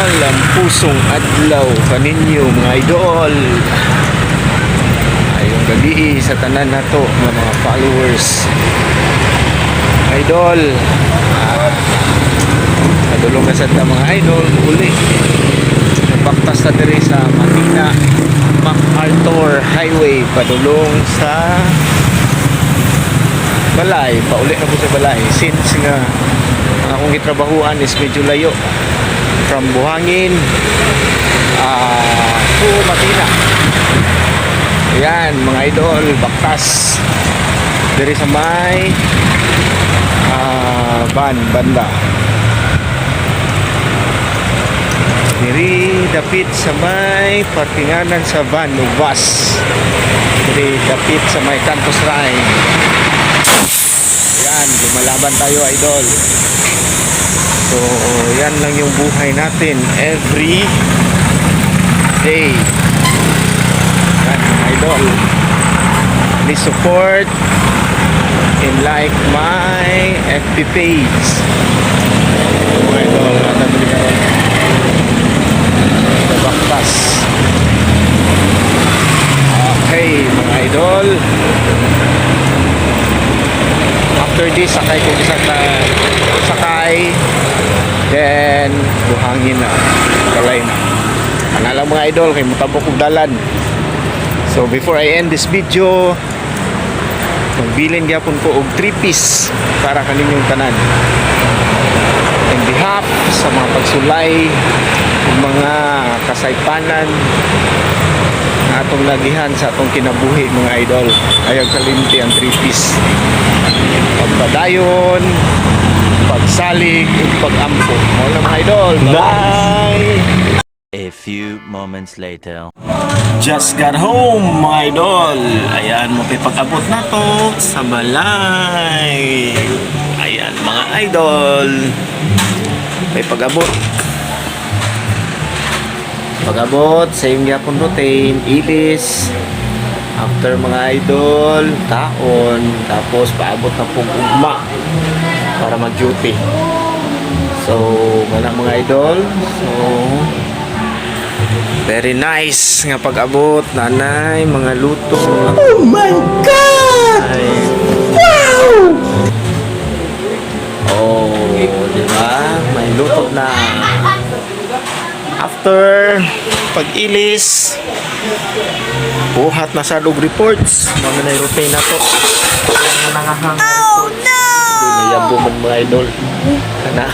Malang pusong adlaw kaninyo mga idol. Ayong gabi sa tanan nato mga followers. Idol. Nadulong na sa mga idol uli. Baktas na diri sa Matina MacArthur Highway padulong sa Balay, pauli na po sa Balay since nga ang akong gitrabahuan is medyo layo from Buhangin to Matina. Ayan mga idol, baktas diri sa may banda diri dapit sa may parkinganan sa van o bus, diri dapit sa may Campus Ride. Yan, lumalaban tayo idol. So yan lang yung buhay natin every day. Yan idol, please support and like my FB page. Mga idol, natapos ka ron sa baktas. Okay mga idol, after this sakay ko sa sakay, then Buhangin na Balay na kanala mga idol kay mutabok og dalan. So before I end this video, magbilin gyapon ko og 3-piece para kaninyong tanan in behalf sa mga pagsulay ug mga kasaypanan na atong nagihan sa atong kinabuhi mga idol. Ayaw kalimti ang 3-piece: pagpadayon, pagsalig, ug pag-ampo. Mga mga idol, bye! A few moments later. Just got home mga idol. Ayan mo pag-abot na to sa Balay. Ayan mga idol, may pag-abot sa yung yapon routine ilis after mga idol taon, tapos paabot na pong ugma para mag-duty. So wala mga idol, so very nice nga pag-abot nanay mga luto. Oh my god! Wow! Oh, di ba? May luto na. After pag-ilis, buhat na sa dog reports. Mga na routine na to. Oh no! Nayabo man mga idol. Kana.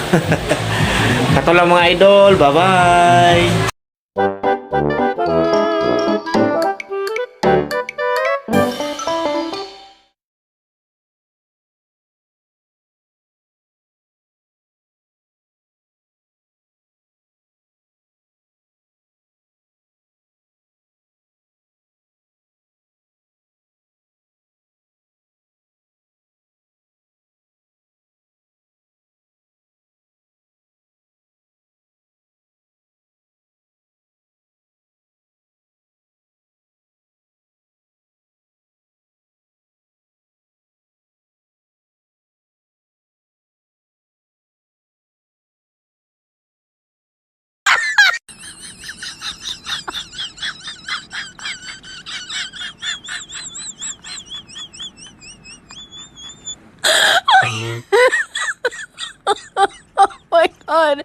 Kato lang mga idol. Bye-bye! Oh my god.